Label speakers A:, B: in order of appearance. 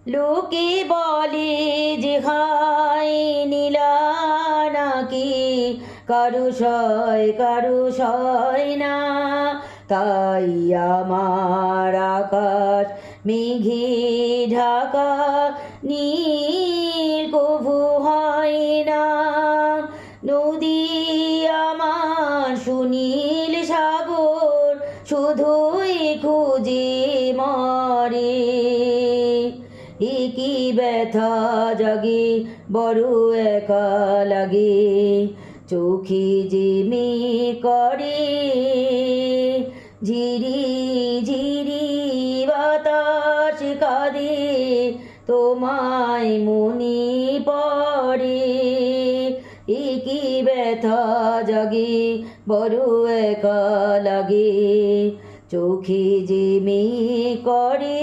A: লোকে বলে যে হায় নীলা নাকি কারু সয় না, তাই আমার আকাশ মেঘে ঢাকা নীল কভু হয় না। নদী আমার সুনীল সাগর শুধুই খুঁজে মরে। কি ব্যথা জাগে বড় একা লাগে, চোখে জিমি করে ঝিরি ঝিরি বাতাস কাঁদে, তোমায় মনে পড়ে। কি ব্যথা জাগে বড় একা লাগে, চোখে জিমি করে